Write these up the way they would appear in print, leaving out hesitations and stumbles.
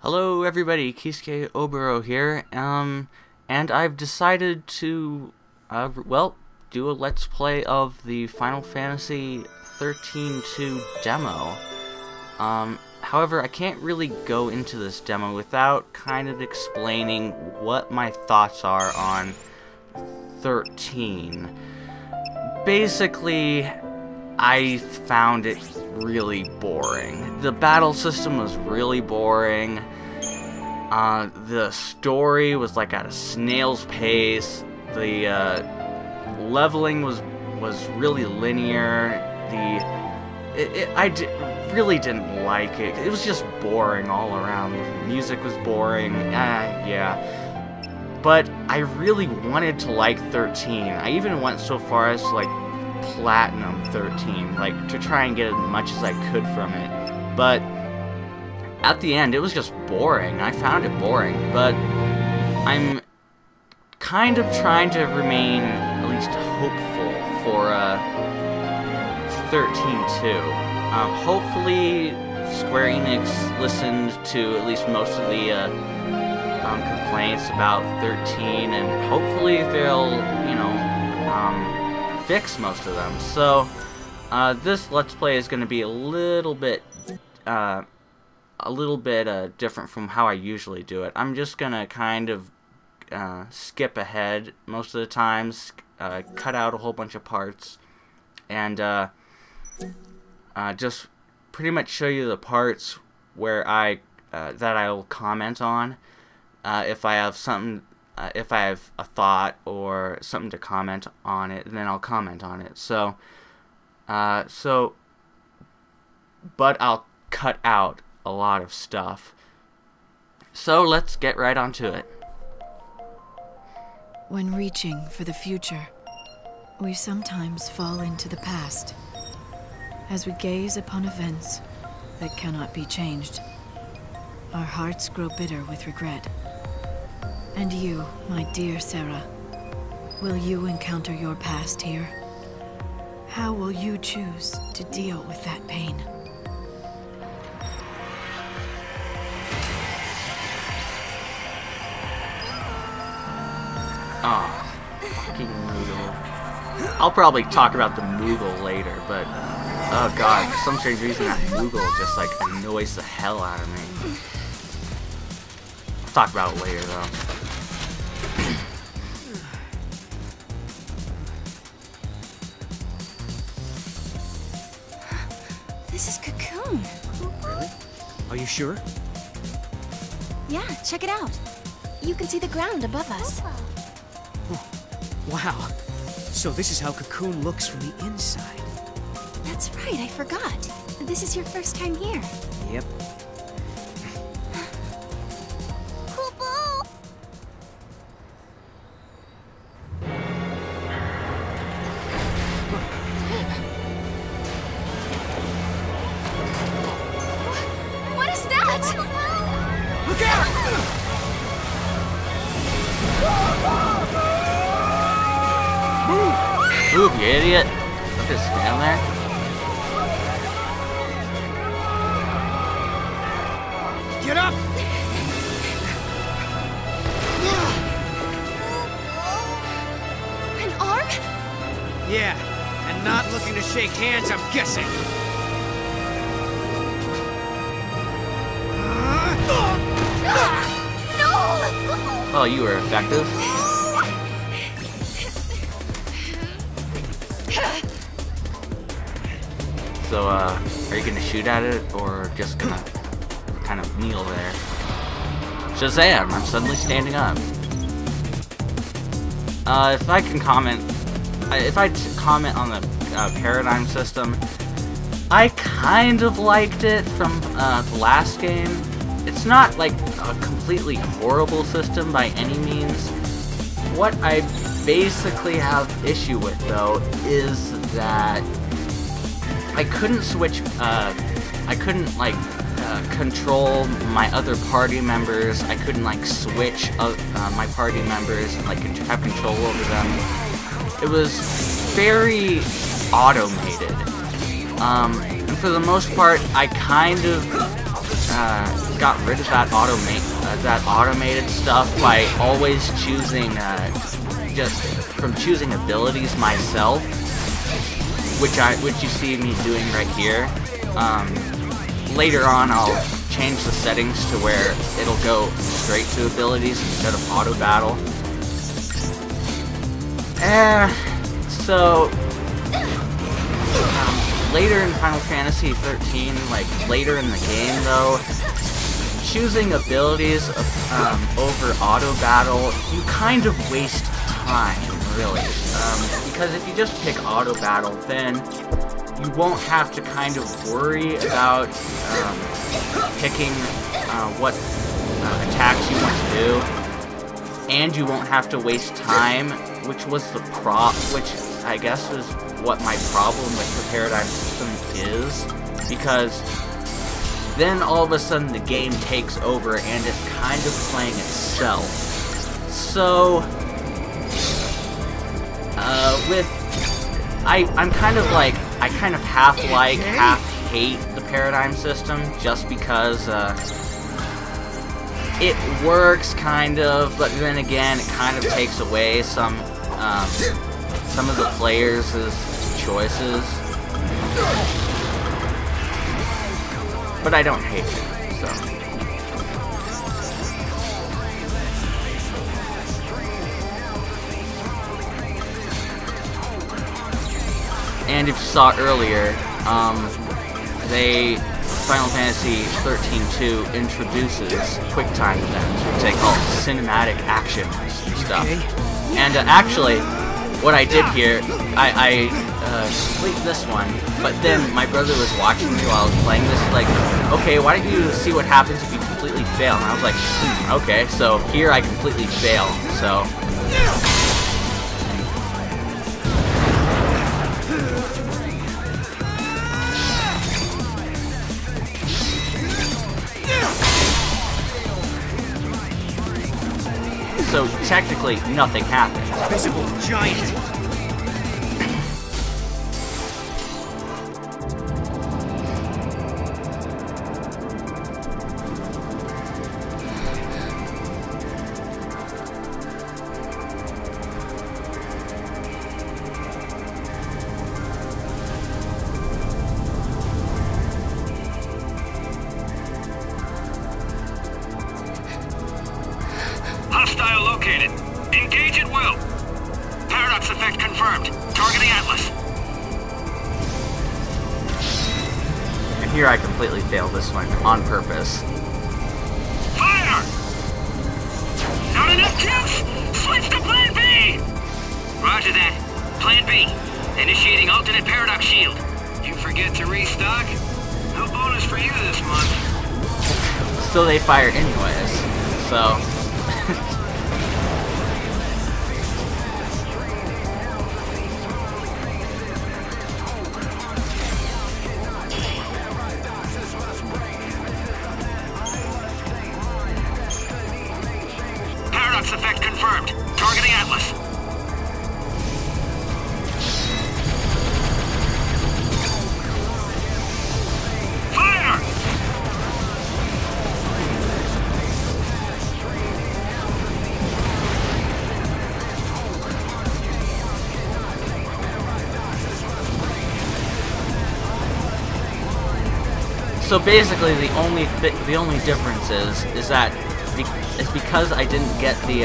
Hello everybody, KisukeOboro here, and I've decided to, do a Let's Play of the Final Fantasy XIII-2 demo. However, I can't really go into this demo without kind of explaining what my thoughts are on 13. Basically, I found it really boring. The battle system was really boring. The story was like at a snail's pace. The leveling was really linear. Really didn't like it. It was just boring all around. The music was boring. Yeah. But I really wanted to like 13. I even went so far as to like Platinum 13, like to try and get as much as I could from it. But at the end, it was just boring. I found it boring, but I'm kind of trying to remain at least hopeful for 13-2. Hopefully, Square Enix listened to at least most of the complaints about 13, and hopefully they'll, fix most of them. So, this Let's Play is going to be a little bit different from how I usually do it. I'm just going to kind of skip ahead most of the times, cut out a whole bunch of parts, and just pretty much show you the parts where that I'll comment on. If I have something, if I have a thought or something to comment on it, then I'll comment on it. So, but I'll cut out a lot of stuff. So let's get right onto it. When reaching for the future, we sometimes fall into the past. As we gaze upon events that cannot be changed, our hearts grow bitter with regret. And you, my dear Sarah, will you encounter your past here? How will you choose to deal with that pain? Ah, fucking Moogle. I'll probably talk about the Moogle later, but oh god, for some strange reason that Moogle just like annoys the hell out of me. I'll talk about it later though. This is Cocoon. Really? Are you sure? Yeah, check it out. You can see the ground above us. Oh, wow. So this is how Cocoon looks from the inside. That's right, I forgot. This is your first time here. Yep. What is that? Look out! Move, you idiot! Don't just stand there. Get up! An arm? Yeah, and not looking to shake hands, I'm guessing. No! Well, you were effective. So, are you gonna shoot at it, or just gonna kind of kneel there? Shazam! I'm suddenly standing up. If I can comment, if I comment on the paradigm system, I kind of liked it from the last game. It's not like a completely horrible system by any means. What I basically have issue with though is that I couldn't switch, I couldn't like control my other party members. I couldn't like switch my party members and like have control over them. It was very automated. And for the most part, I kind of got rid of that automated stuff by always choosing from choosing abilities myself, which you see me doing right here. Later on, I'll change the settings to where it'll go straight to abilities instead of auto battle. So later in Final Fantasy 13, like later in the game though, choosing abilities over auto battle, you kind of waste time, really. Because if you just pick auto battle, then you won't have to kind of worry about picking what attacks you want to do, and you won't have to waste time, which I guess is what my problem with the paradigm system is, because then all of a sudden the game takes over and it's kind of playing itself. So I'm kind of like, I kind of half like, half hate the paradigm system, just because it works kind of, but then again it kind of takes away some of the players' choices. But I don't hate it, so. And if you saw earlier, Final Fantasy XIII-2 introduces QuickTime events, which they call cinematic actions and stuff. And actually, what I did here, I completed this one, but then my brother was watching me while I was playing this, like, okay, why don't you see what happens if you completely fail? And I was like, okay, so here I completely fail, so. So technically, nothing happened. Visible giant. Hostile located. Engage at will. Paradox effect confirmed. Targeting Atlas. And here I completely failed this one on purpose. Fire! Not enough juice! Switch to Plan B! Roger that. Plan B. Initiating alternate paradox shield. You forget to restock? No bonus for you this month. So they fire anyways. So. Paradox effect confirmed. Targeting Atlas. Fire! So basically, the only difference is that it's because I didn't get the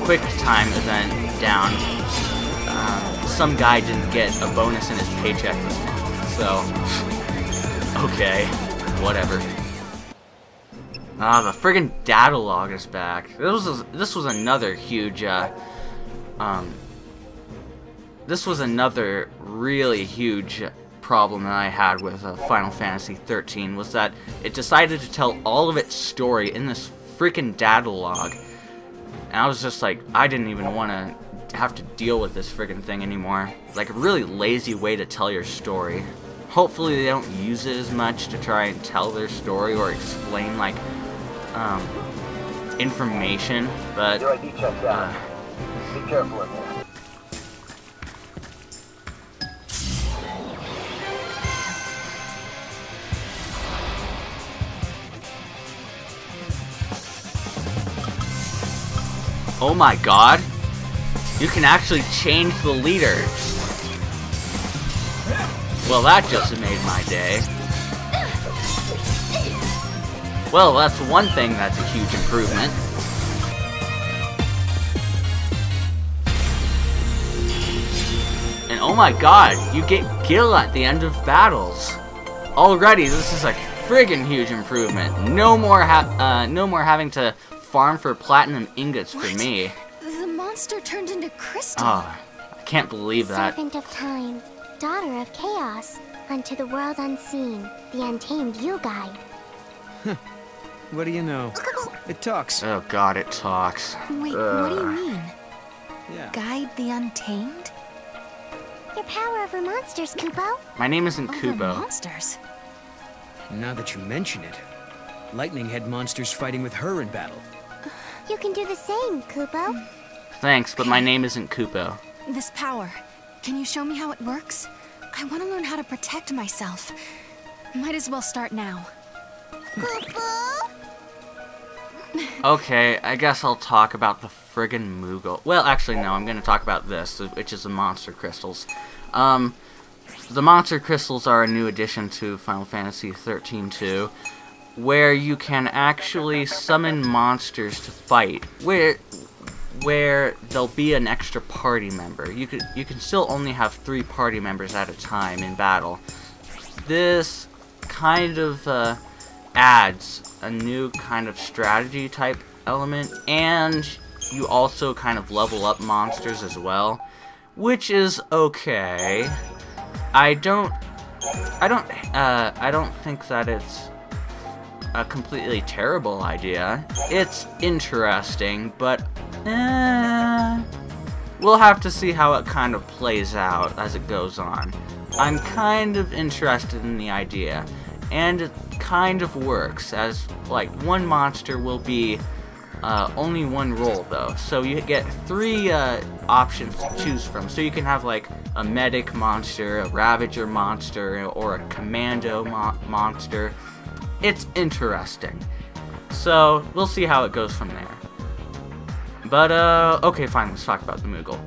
quick time event down. Some guy didn't get a bonus in his paycheck this month. So okay, whatever. The friggin' data log is back. This was another huge. This was another really huge problem that I had with Final Fantasy 13, was that it decided to tell all of its story in this freaking data log, and I was just like, I didn't even want to have to deal with this freaking thing anymore. Like a really lazy way to tell your story. Hopefully they don't use it as much to try and tell their story or explain like information, but Your ID checked out. Be careful in there. Oh my god. You can actually change the leader. Well, that just made my day. Well, that's one thing that's a huge improvement. And oh my god, you get Gil at the end of battles. Already, this is a friggin' huge improvement. No more having to farm for platinum ingots for me. The monster turned into crystal. Oh, I can't believe that. Servant of time, daughter of chaos, unto the world unseen, the untamed you guide. What do you know? It talks. Oh god, it talks. Wait, what do you mean? Yeah. Guide the untamed? Your power over monsters, Kupo. My name isn't Over Kupo. monsters? Now that you mention it, Lightning had monsters fighting with her in battle. You can do the same, Kupo. Thanks, but my name isn't Kupo. This power, can you show me how it works? I want to learn how to protect myself. Might as well start now. Kupo? Okay, I guess I'll talk about the friggin' Moogle. Well, actually, no, I'm gonna talk about this, which is the monster crystals. The monster crystals are a new addition to Final Fantasy XIII-2, where you can actually summon monsters to fight, where there'll be an extra party member. You can still only have 3 party members at a time in battle. This kind of adds a new kind of strategy type element, and you also kind of level up monsters as well, which is okay. I don't think that it's a completely terrible idea. It's interesting, but we'll have to see how it kind of plays out as it goes on. I'm kind of interested in the idea, and it kind of works, as like one monster will be only one role though, so you get 3 options to choose from. So you can have like a medic monster, a ravager monster, or a commando monster. It's interesting, so we'll see how it goes from there. But okay, fine, let's talk about the Moogle.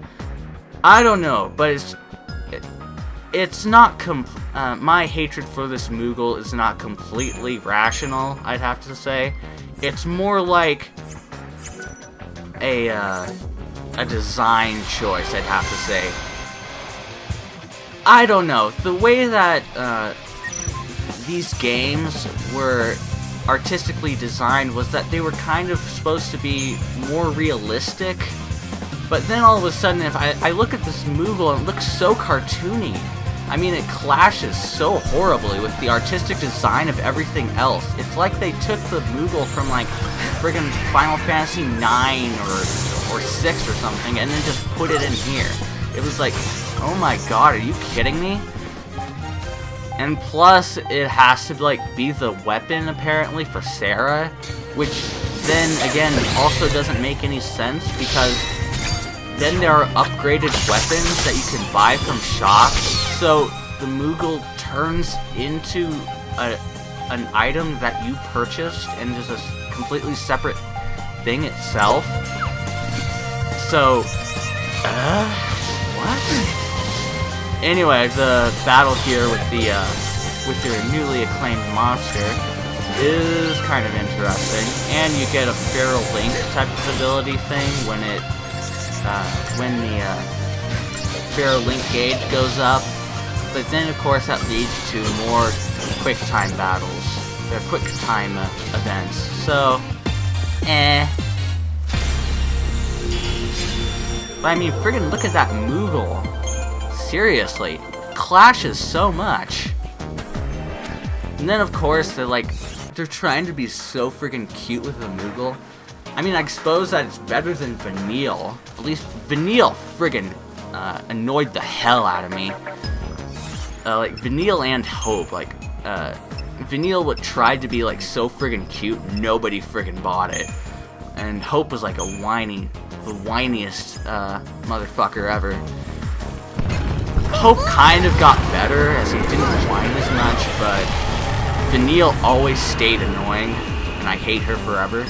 I don't know, but it's not my hatred for this Moogle is not completely rational, I'd have to say. It's more like a design choice, I'd have to say. I don't know, the way that these games were artistically designed was that they were kind of supposed to be more realistic, but then all of a sudden, if I look at this Moogle, it looks so cartoony. I mean, it clashes so horribly with the artistic design of everything else. It's like they took the Moogle from like friggin' Final Fantasy IX or 6 or something, and then just put it in here. It was like, oh my god, are you kidding me? And plus, it has to like be the weapon apparently for Sarah, which then again also doesn't make any sense, because then there are upgraded weapons that you can buy from shops. So the Moogle turns into an item that you purchased and is a completely separate thing itself. So, what? Anyway, the battle here with your newly acclaimed monster is kind of interesting, and you get a Feral Link type of ability thing when the Feral Link gauge goes up. But then, of course, that leads to more quick time battles, or quick time events. So, But I mean, friggin' look at that Moogle. Seriously, clashes so much. And then, of course, they're trying to be so friggin' cute with the Moogle. I mean, I suppose that it's better than Vanille. At least Vanille friggin' annoyed the hell out of me. Like Vanille and Hope, Vanille tried to be like so friggin' cute, nobody friggin' bought it. And Hope was like the whiniest motherfucker ever. Hope kind of got better as he didn't whine as much, but Vanille always stayed annoying, and I hate her forever.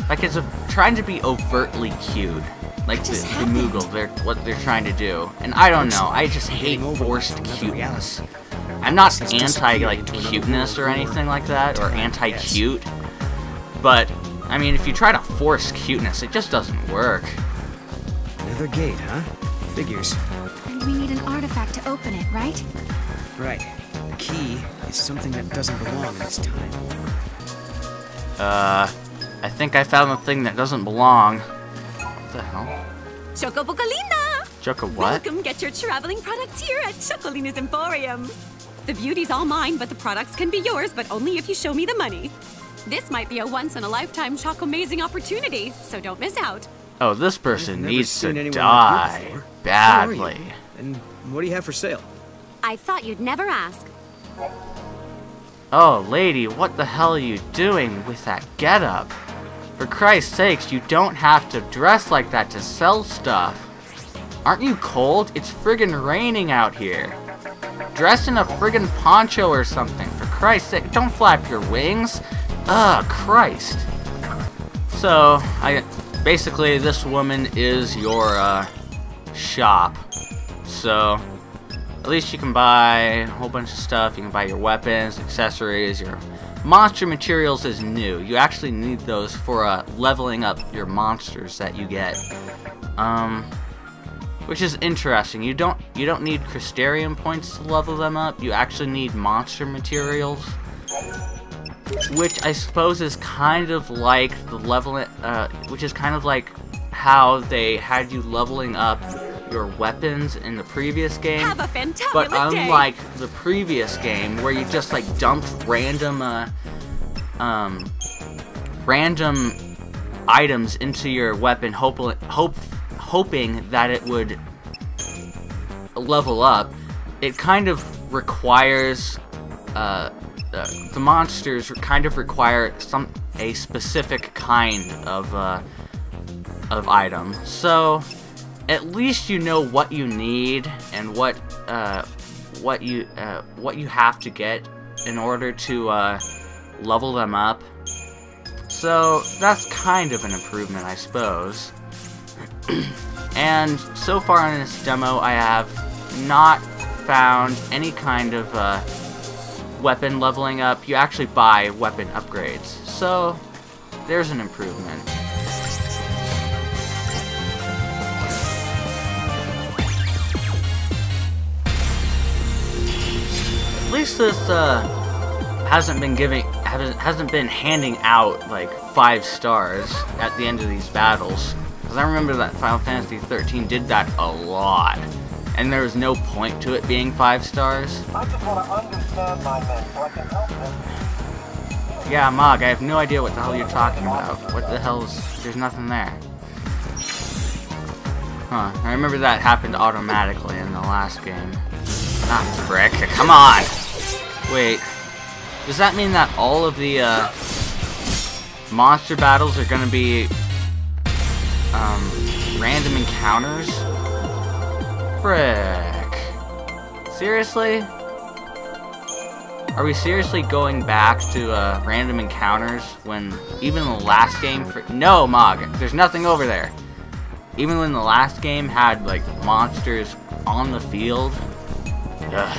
Like it's trying to be overtly cute. Like the Moogle, what they're trying to do. And I don't know, I just hate forced cuteness. I'm not anti like cuteness or anything like that, or anti-cute. But I mean, if you try to force cuteness, it just doesn't work. Another gate, huh? Figures. And we need an artifact to open it, right? Right. The key is something that doesn't belong in this time. I think I found the thing that doesn't belong. What the hell? Chocobocolina! Choco what? Welcome, get your traveling products here at Chocolina's Emporium. The beauty's all mine, but the products can be yours, but only if you show me the money. This might be a once-in-a-lifetime Choco-mazing opportunity, so don't miss out. Oh, this person I've needs never to seen anyone die like you before. badly. Who are you? And what do you have for sale? I thought you'd never ask. Oh, lady, what the hell are you doing with that getup? For Christ's sakes, you don't have to dress like that to sell stuff. Aren't you cold? It's friggin' raining out here. Dress in a friggin' poncho or something, for Christ's sake. Don't flap your wings. Ugh, Christ. So, basically, this woman is your, shop. So, at least you can buy a whole bunch of stuff. You can buy your weapons, accessories, your monster materials is new. You actually need those for leveling up your monsters that you get. Which is interesting. You don't need Crystarium points to level them up. You actually need monster materials, which I suppose is kind of like the which is kind of like how they had you leveling up your weapons in the previous game. Have a fantabulous But day. unlike the previous game, where you just like dumped random random items into your weapon, hoping that it would level up, it kind of requires the monsters kind of require a specific kind of item. So at least you know what you need and what you have to get in order to level them up. So that's kind of an improvement, I suppose. And so far in this demo, I have not found any kind of weapon leveling up. You actually buy weapon upgrades, so there's an improvement. At least this hasn't been handing out like 5 stars at the end of these battles. Because I remember that Final Fantasy XIII did that a lot, and there was no point to it being 5 stars. I just want to understand my men so I can help them. Yeah, Mog, I have no idea what the hell you're talking about. What the hell is... There's nothing there. Huh, I remember that happened automatically in the last game. Ah, frick. Come on! Wait. Does that mean that all of the, monster battles are gonna be, random encounters? Frick. Seriously? Are we seriously going back to, random encounters when even the last game No, Mog! There's nothing over there! Even when the last game had, like, monsters on the field? Ugh.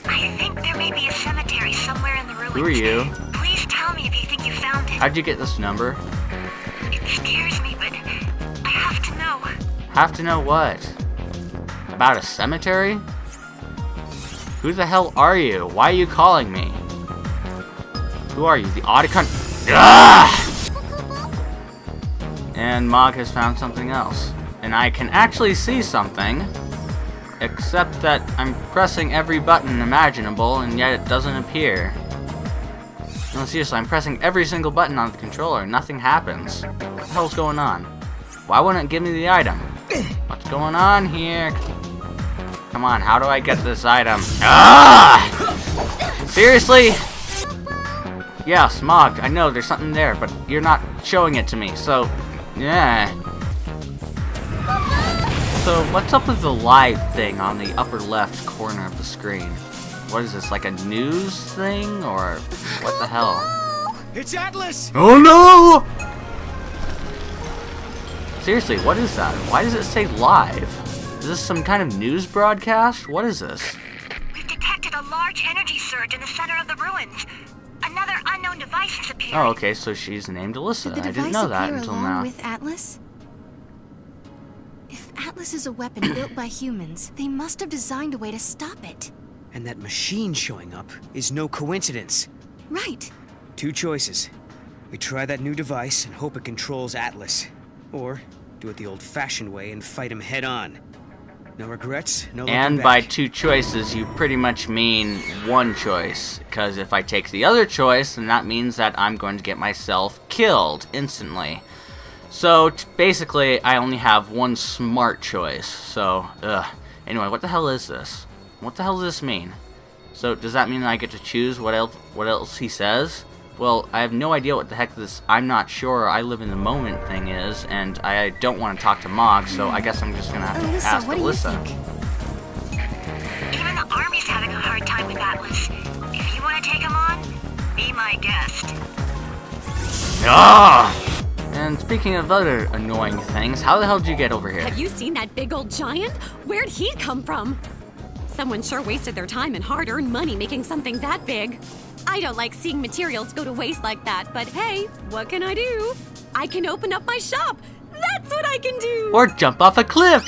I think there may be a cemetery somewhere in the ruins. Who are you? Please tell me if you think you found it. How'd you get this number? It scares me, but I have to know. Have to know what? About a cemetery? Who the hell are you? Why are you calling me? Who are you? The Audicon? Ugh! And Mog has found something else. And I can actually see something. Except that I'm pressing every button imaginable, and yet it doesn't appear. No, seriously, I'm pressing every single button on the controller, and nothing happens. What the hell's going on? Why wouldn't it give me the item? What's going on here? Come on, how do I get this item? Ah! Seriously? Yeah, Smog, I know there's something there, but you're not showing it to me, so... yeah. So, what's up with the live thing on the upper left corner of the screen? What is this, like a news thing, or what the hell? It's Atlas! Oh no! Seriously, what is that? Why does it say live? Is this some kind of news broadcast? What is this? We've detected a large energy surge in the center of the ruins. Another unknown device has appeared. Oh, okay, so she's named Alyssa. Did the I didn't device know that appear until along now. with Atlas? If Atlas is a weapon built by humans, they must have designed a way to stop it. And that machine showing up is no coincidence. Right. 2 choices. We try that new device and hope it controls Atlas. Or do it the old-fashioned way and fight him head-on. No regrets, no looking And back. by 2 choices, you pretty much mean 1 choice. Because if I take the other choice, then that means that I'm going to get myself killed instantly. So, basically, I only have 1 smart choice. So, Anyway, what the hell is this? What the hell does this mean? So, does that mean that I get to choose what else he says? Well, I have no idea what the heck this I'm not sure, I live in the moment thing is, and I don't want to talk to Mog, so I guess I'm just gonna have to ask what Alyssa. do you think? Even the army's having a hard time with Atlas. If you want to take him on, be my guest. Ah! And speaking of other annoying things, how the hell did you get over here? Have you seen that big old giant? Where'd he come from? Someone sure wasted their time and hard-earned money making something that big. I don't like seeing materials go to waste like that, but hey, what can I do? I can open up my shop. That's what I can do. Or jump off a cliff!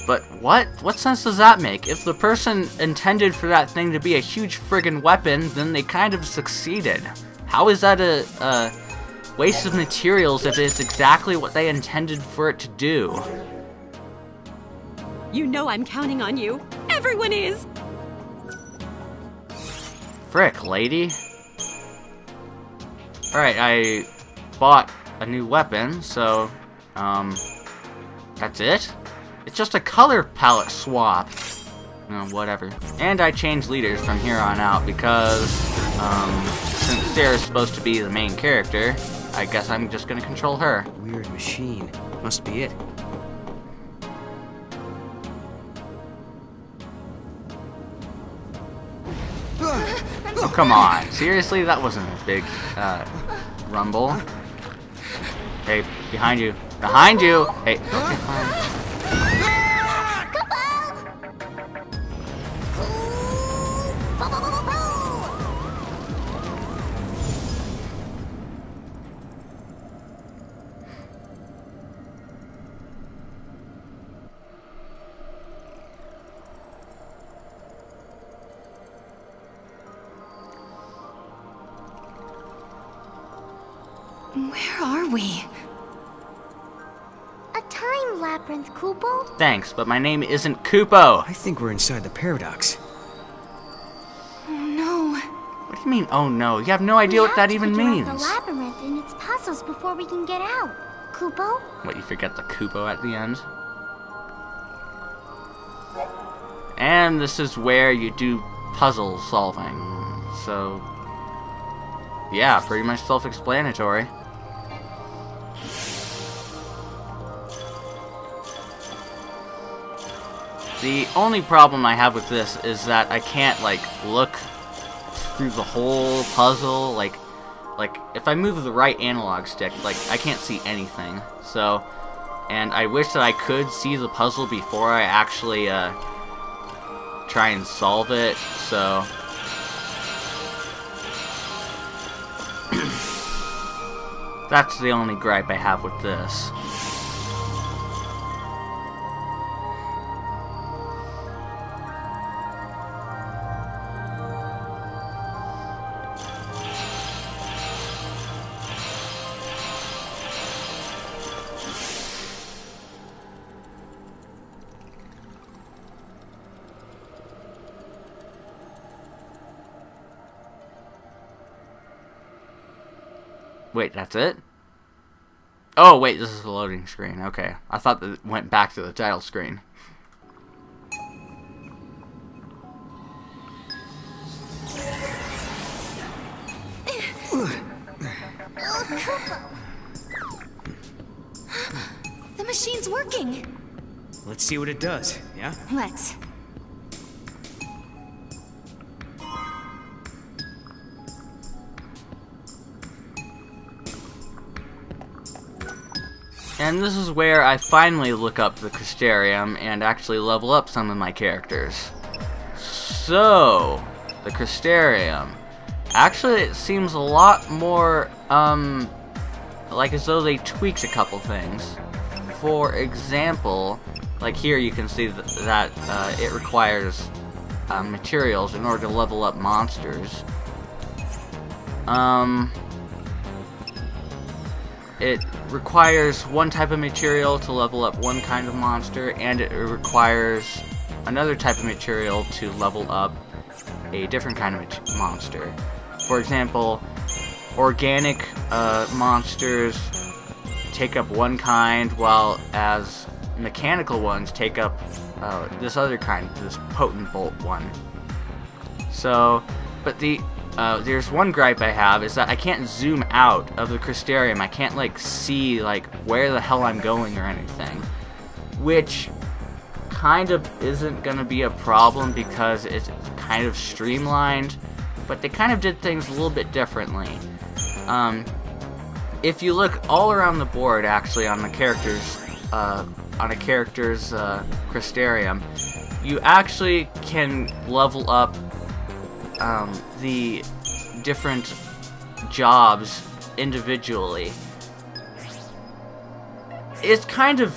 But what? What sense does that make? If the person intended for that thing to be a huge friggin' weapon, then they kind of succeeded. How is that a waste of materials if it's exactly what they intended for it to do? You know I'm counting on you. Everyone is. Frick, lady. Alright, I bought a new weapon, so, that's it? It's just a color palette swap. Whatever. And I changed leaders from here on out because, since Sarah's supposed to be the main character, I guess I'm just gonna control her. Weird machine. Must be it. Oh, come on. Seriously? That wasn't a big, rumble. Hey, behind you. Behind you! Hey, okay, fine. Where are we? A time labyrinth, Kupo. Thanks, but my name isn't Kupo. I think we're inside the paradox. Oh no. What do you mean, oh no? You have no idea what that even means. The labyrinth and its puzzles before we can get out. Kupo? What, you forget the Kupo at the end? And this is where you do puzzle solving. So, yeah, pretty much self-explanatory. The only problem I have with this is that I can't, like, look through the whole puzzle. Like, if I move the right analog stick, like, I can't see anything. So, and I wish that I could see the puzzle before I actually, try and solve it, so... That's the only gripe I have with this. Wait, that's it? Oh, wait, this is a loading screen. Okay. I thought that it went back to the title screen. The machine's working. Let's see what it does, yeah? Let's. And this is where I finally look up the Crystarium and actually level up some of my characters. So, the Crystarium. Actually, it seems a lot more, like as though they tweaked a couple things. For example, like here you can see that it requires materials in order to level up monsters. It requires one type of material to level up one kind of monster, and it requires another type of material to level up a different kind of monster. For example, organic monsters take up one kind, while as mechanical ones take up this other kind, this potent bolt one. So, but there's one gripe I have, is that I can't zoom out of the Crystarium. I can't like see like where the hell I'm going or anything, which kind of isn't gonna be a problem because it's kind of streamlined, but they kind of did things a little bit differently. If you look all around the board, actually on a character's Crystarium, you actually can level up the different jobs individually. It's kind of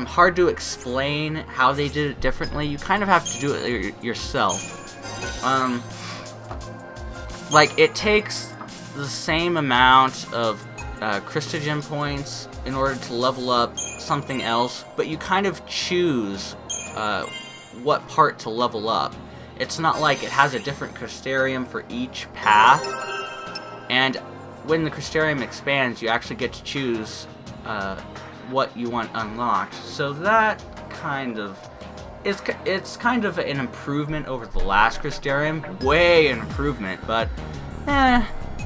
hard to explain how they did it differently. You kind of have to do it yourself. Like, it takes the same amount of Crystagen points in order to level up something else, but you kind of choose what part to level up. It's not like it has a different Crystarium for each path, and when the Crystarium expands, you actually get to choose what you want unlocked. So that kind of it's kind of an improvement over the last Crystarium, way an improvement, but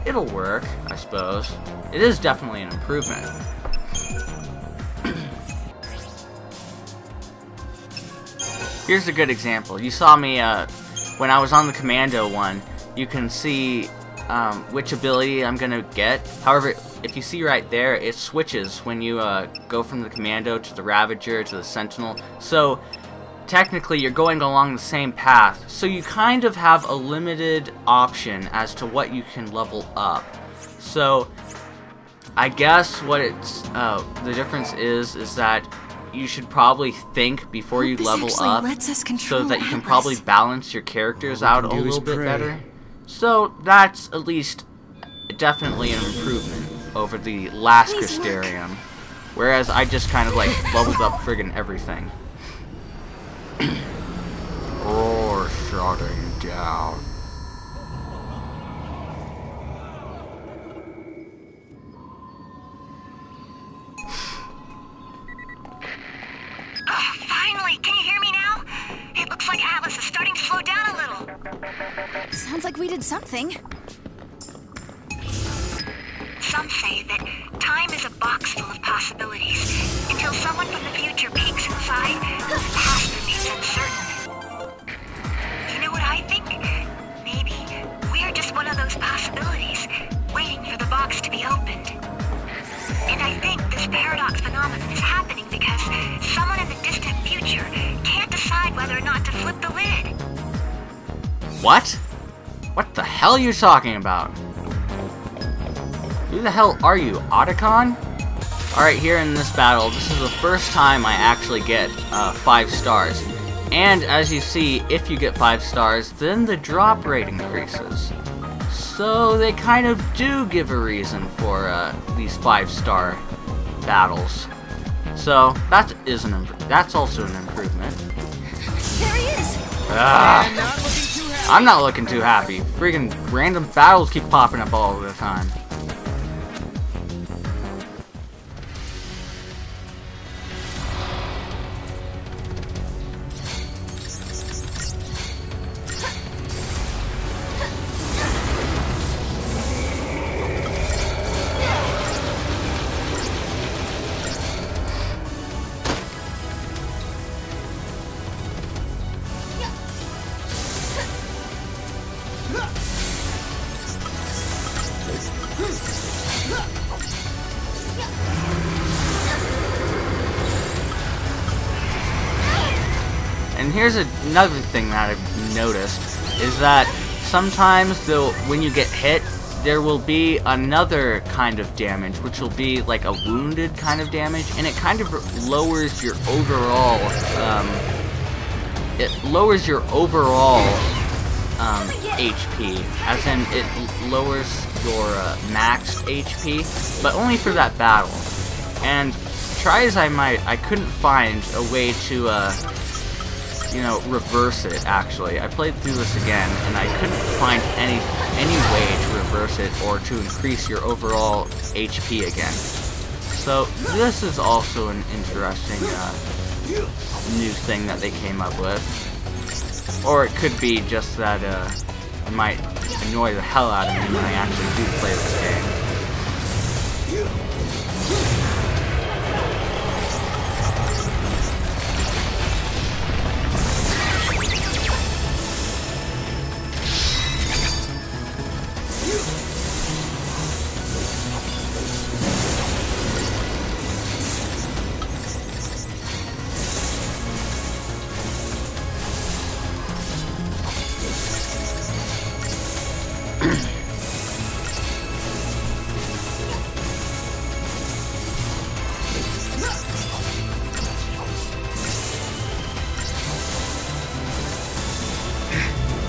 it'll work, I suppose. It is definitely an improvement. Here's a good example. You saw me when I was on the Commando one. You can see which ability I'm gonna get. However, if you see right there, it switches when you go from the Commando to the Ravager to the Sentinel. So technically you're going along the same path, so you kind of have a limited option as to what you can level up. So I guess what it's the difference is that you should probably think before you level up, so that you can probably balance your characters out a little bit better. So that's at least definitely an improvement over the last Crystarium, whereas I just kind of like leveled up friggin' everything. Roar shutting down. Finally! Can you hear me now? It looks like Atlas is starting to slow down a little. Sounds like we did something. Some say that time is a box full of possibilities. Until someone from the future peeks inside, the past remains uncertain. You know what I think? Maybe we're just one of those possibilities, waiting for the box to be opened. And I think this paradox phenomenon is happening because someone in the distant future can't decide whether or not to flip the lid. What? What the hell are you talking about? Who the hell are you, Otacon? Alright, here in this battle, this is the first time I actually get 5 stars. And as you see, if you get 5 stars, then the drop rate increases. So they kind of do give a reason for these 5-star battles. So that's also an improvement. There he is! I'm not looking too happy. Friggin' random battles keep popping up all the time. here's another thing that I've noticed, is that sometimes when you get hit, there will be another kind of damage, which will be like a wounded kind of damage, and it kind of lowers your overall, HP, as in it lowers your maxed HP, but only for that battle. And try as I might, I couldn't find a way to, you know, reverse it, actually. I played through this again, and I couldn't find any way to reverse it or to increase your overall HP again. So this is also an interesting new thing that they came up with. Or it could be just that it might annoy the hell out of me when I actually do play this game.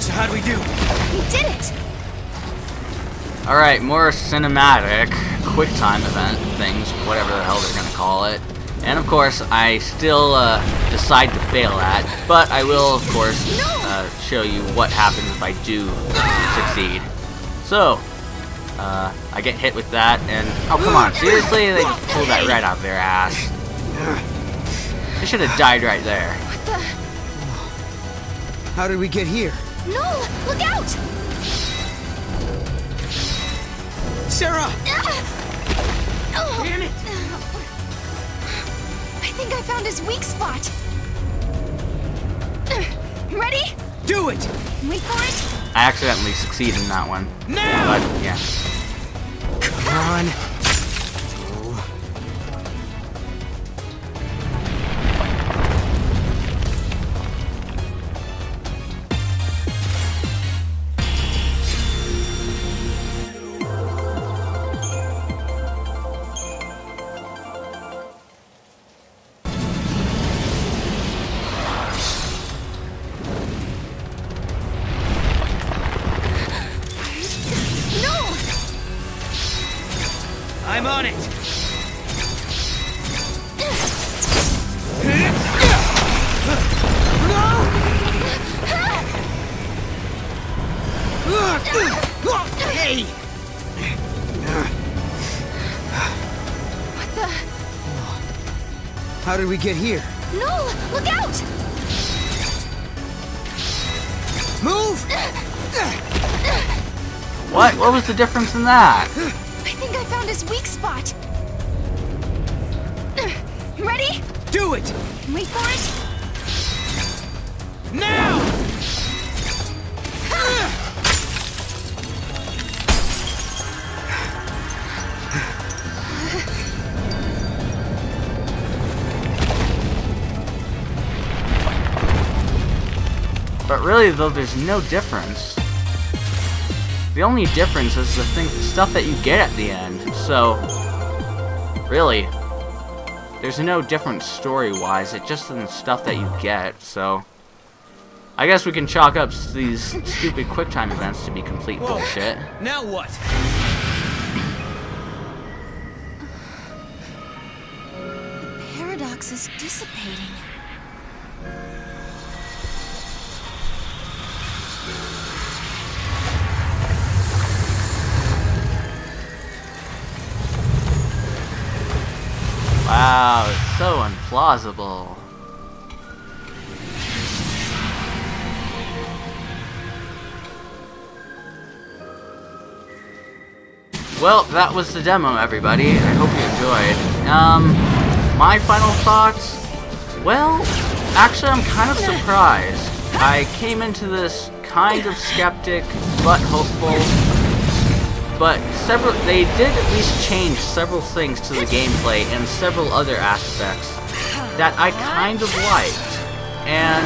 How'd we do? We did it! Alright, more cinematic, quick time event things, whatever the hell they're gonna call it. And of course, I still decide to fail at, but I will, of course, show you what happens if I do succeed. So, I get hit with that, and oh come on, seriously? They just pulled that right out of their ass. They should have died right there. What the? How did we get here? No! Look out! Sarah! Oh. Damn it! I think I found his weak spot. Ready? Do it! Wait for it. I accidentally succeeded in that one. Now! But, yeah. Come on. I'm on it! Hey! What the? How did we get here? No! Look out! Move! What? What was the difference in that? I think I found his weak spot. Ready? Do it! Wait for it. Now! But really, though, there's no difference. The only difference is the stuff that you get at the end. So, really, there's no difference story-wise. It's just the stuff that you get. So, I guess we can chalk up these stupid QuickTime events to be complete bullshit. Now what? The paradox is dissipating. Wow, it's so implausible. Well, that was the demo, everybody. I hope you enjoyed. My final thoughts? Well, actually, I'm kind of surprised. I came into this kind of skeptic, but hopeful. But they did at least change several things to the gameplay and several other aspects that I kind of liked. And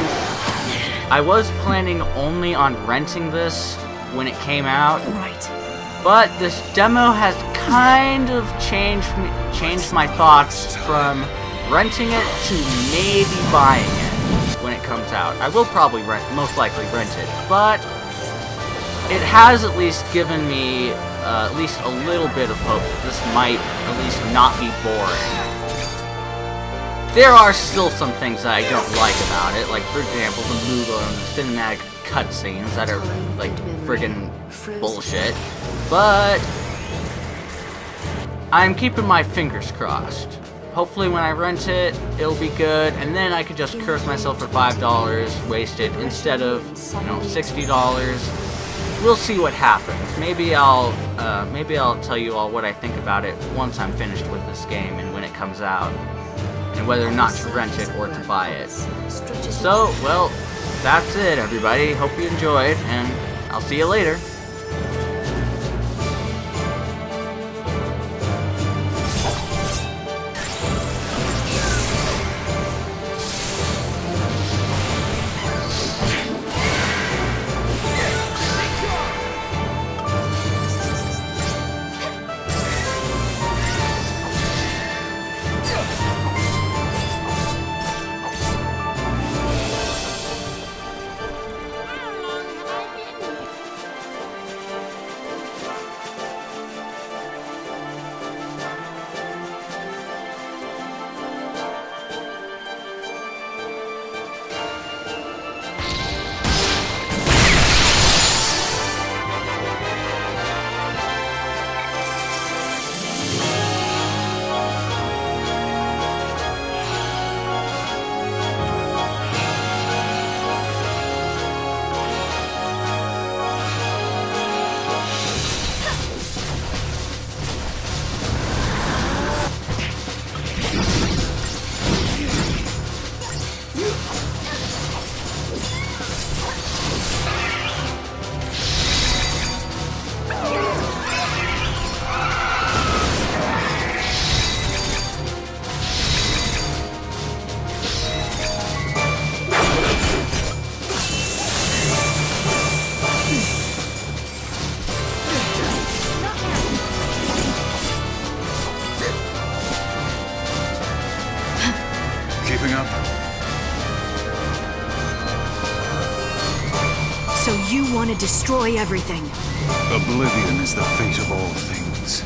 I was planning only on renting this when it came out. Right. But this demo has kind of changed my thoughts from renting it to maybe buying it when it comes out. I will probably most likely rent it, but it has at least given me at least a little bit of hope that this might at least not be boring. There are still some things that I don't like about it, like for example the Moogle and the cinematic cutscenes that are like friggin' bullshit, but I'm keeping my fingers crossed. Hopefully when I rent it, it'll be good, and then I could just curse myself for $5 wasted instead of, you know, $60. We'll see what happens. Maybe I'll tell you all what I think about it once I'm finished with this game and when it comes out, and whether or not to rent it or to buy it. So, well, that's it, everybody. Hope you enjoyed, and I'll see you later. Keeping up? So you want to destroy everything? Oblivion is the fate of all things.